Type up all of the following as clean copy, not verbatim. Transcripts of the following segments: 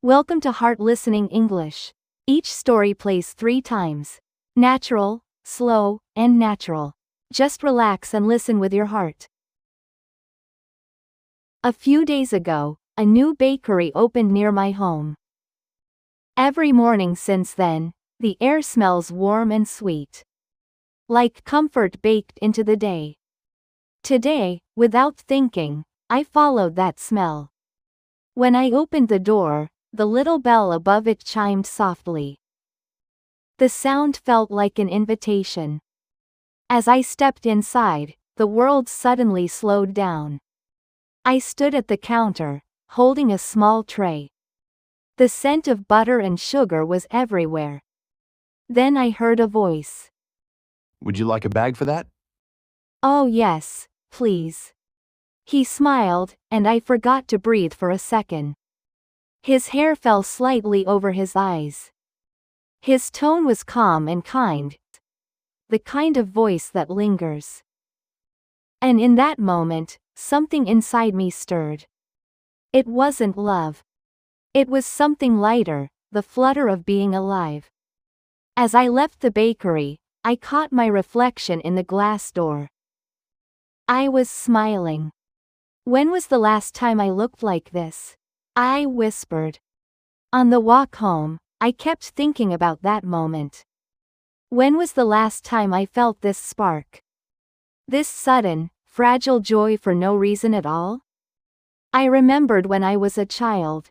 Welcome to Heart Listening English. Each story plays 3 times. Natural, slow, and natural. Just relax and listen with your heart. A few days ago, a new bakery opened near my home. Every morning since then, the air smells warm and sweet. Like comfort baked into the day. Today, without thinking, I followed that smell. When I opened the door, the little bell above it chimed softly. The sound felt like an invitation. As I stepped inside, the world suddenly slowed down. I stood at the counter, holding a small tray. The scent of butter and sugar was everywhere. Then I heard a voice. Would you like a bag for that? Oh yes, please. He smiled, and I forgot to breathe for a second. His hair fell slightly over his eyes. His tone was calm and kind. The kind of voice that lingers. And in that moment, something inside me stirred. It wasn't love. It was something lighter, the flutter of being alive. As I left the bakery, I caught my reflection in the glass door. I was smiling. When was the last time I looked like this? I whispered. On the walk home, I kept thinking about that moment. When was the last time I felt this spark? This sudden, fragile joy for no reason at all? I remembered when I was a child.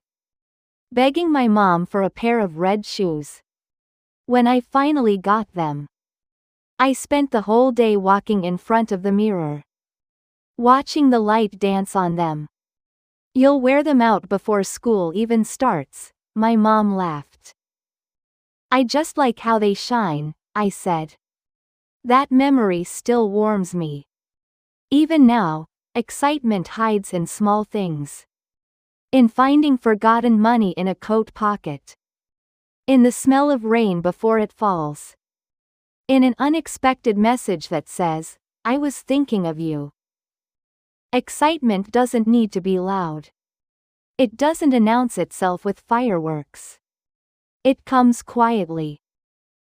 Begging my mom for a pair of red shoes. When I finally got them. I spent the whole day walking in front of the mirror. Watching the light dance on them. You'll wear them out before school even starts, my mom laughed. I just like how they shine, I said. That memory still warms me. Even now, excitement hides in small things. In finding forgotten money in a coat pocket. In the smell of rain before it falls. In an unexpected message that says, I was thinking of you. Excitement doesn't need to be loud. It doesn't announce itself with fireworks. It comes quietly.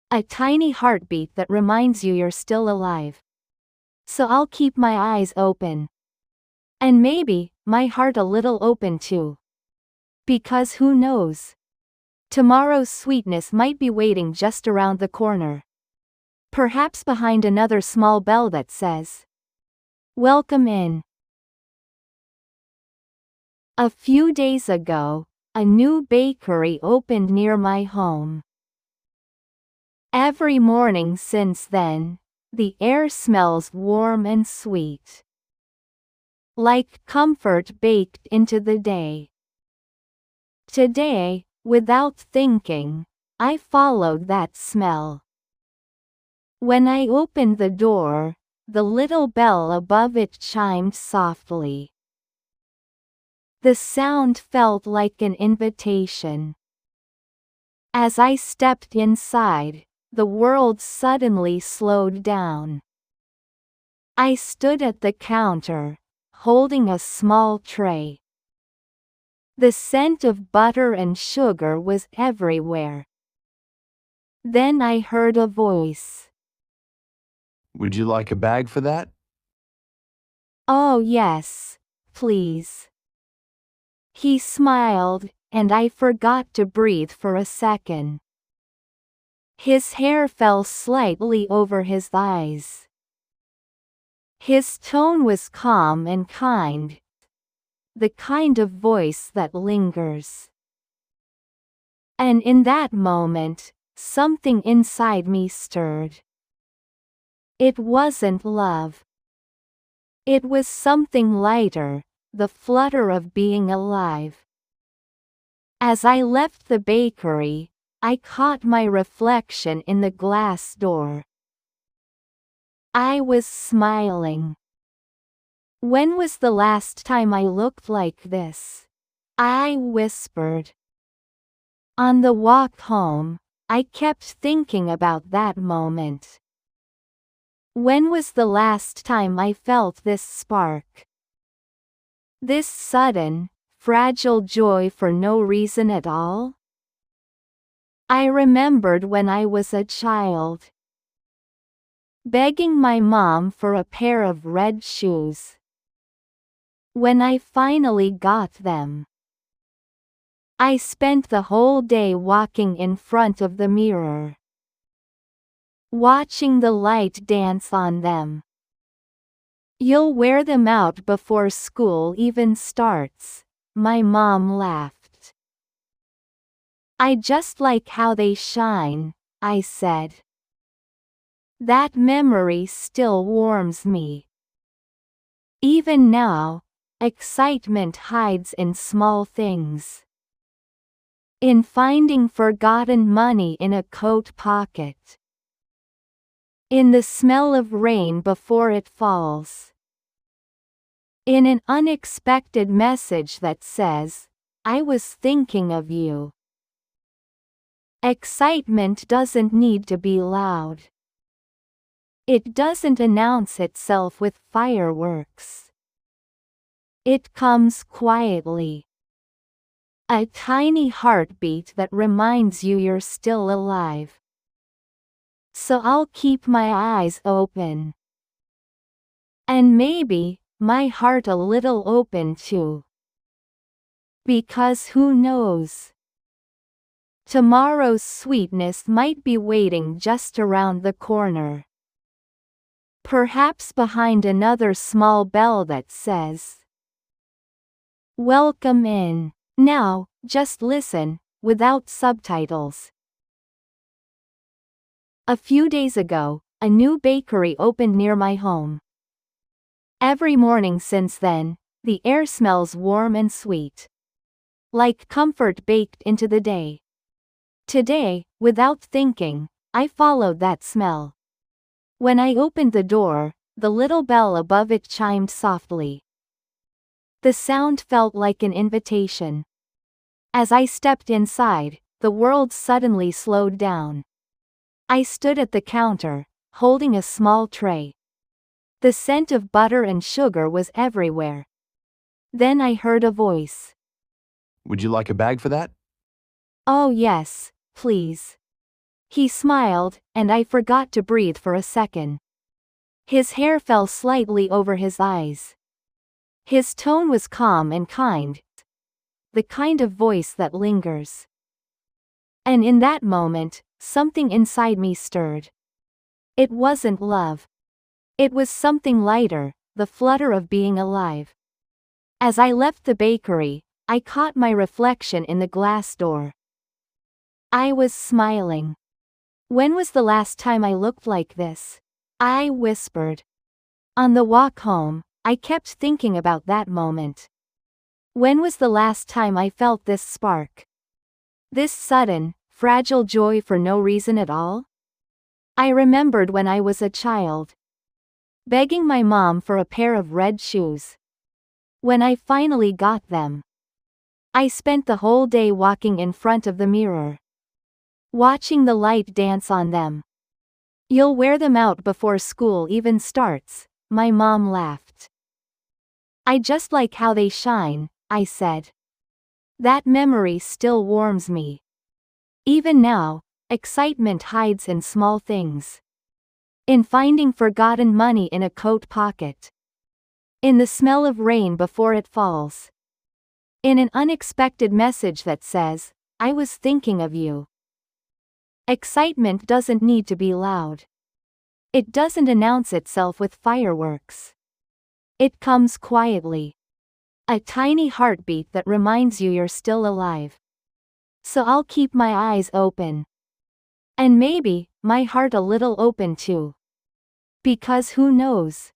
A tiny heartbeat that reminds you you're still alive. So I'll keep my eyes open. And maybe, my heart a little open too. Because who knows? Tomorrow's sweetness might be waiting just around the corner. Perhaps behind another small bell that says, welcome in. A few days ago, a new bakery opened near my home. Every morning since then, the air smells warm and sweet. Like comfort baked into the day. Today, without thinking, I followed that smell. When I opened the door, the little bell above it chimed softly. The sound felt like an invitation. As I stepped inside, the world suddenly slowed down. I stood at the counter, holding a small tray. The scent of butter and sugar was everywhere. Then I heard a voice. Would you like a bag for that? Oh yes, please. He smiled, and I forgot to breathe for a second. His hair fell slightly over his eyes. His tone was calm and kind. The kind of voice that lingers. And in that moment, something inside me stirred. It wasn't love. It was something lighter. The flutter of being alive. As I left the bakery, I caught my reflection in the glass door. I was smiling. When was the last time I looked like this? I whispered. On the walk home, I kept thinking about that moment. When was the last time I felt this spark? This sudden, fragile joy for no reason at all? I remembered when I was a child, begging my mom for a pair of red shoes. When I finally got them, I spent the whole day walking in front of the mirror, watching the light dance on them. You'll wear them out before school even starts, my mom laughed. I just like how they shine, I said. That memory still warms me. Even now, excitement hides in small things. In finding forgotten money in a coat pocket. In the smell of rain before it falls. In an unexpected message that says, I was thinking of you. Excitement doesn't need to be loud. It doesn't announce itself with fireworks. It comes quietly. A tiny heartbeat that reminds you you're still alive. So I'll keep my eyes open. And maybe, my heart a little open too. Because who knows? Tomorrow's sweetness might be waiting just around the corner. Perhaps behind another small bell that says, Welcome in. Now, just listen, without subtitles. A few days ago, a new bakery opened near my home. Every morning since then, the air smells warm and sweet. Like comfort baked into the day. Today, without thinking, I followed that smell. When I opened the door, the little bell above it chimed softly. The sound felt like an invitation. As I stepped inside, the world suddenly slowed down. I stood at the counter, holding a small tray. The scent of butter and sugar was everywhere. Then I heard a voice. Would you like a bag for that? Oh yes, please. He smiled, and I forgot to breathe for a second. His hair fell slightly over his eyes. His tone was calm and kind. The kind of voice that lingers. And in that moment, something inside me stirred. It wasn't love. It was something lighter, the flutter of being alive. As I left the bakery, I caught my reflection in the glass door. I was smiling. When was the last time I looked like this? I whispered. On the walk home, I kept thinking about that moment. When was the last time I felt this spark? This sudden, fragile joy for no reason at all? I remembered when I was a child. Begging my mom for a pair of red shoes. When I finally got them. I spent the whole day walking in front of the mirror. Watching the light dance on them. You'll wear them out before school even starts, my mom laughed. I just like how they shine, I said. That memory still warms me. Even now, excitement hides in small things. In finding forgotten money in a coat pocket. In the smell of rain before it falls. In an unexpected message that says, I was thinking of you. Excitement doesn't need to be loud. It doesn't announce itself with fireworks. It comes quietly. A tiny heartbeat that reminds you you're still alive. So I'll keep my eyes open. And maybe, my heart a little open too. Because who knows?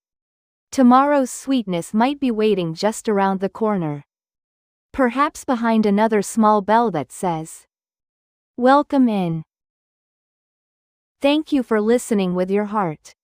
Tomorrow's sweetness might be waiting just around the corner. Perhaps behind another small bell that says, Welcome in. Thank you for listening with your heart.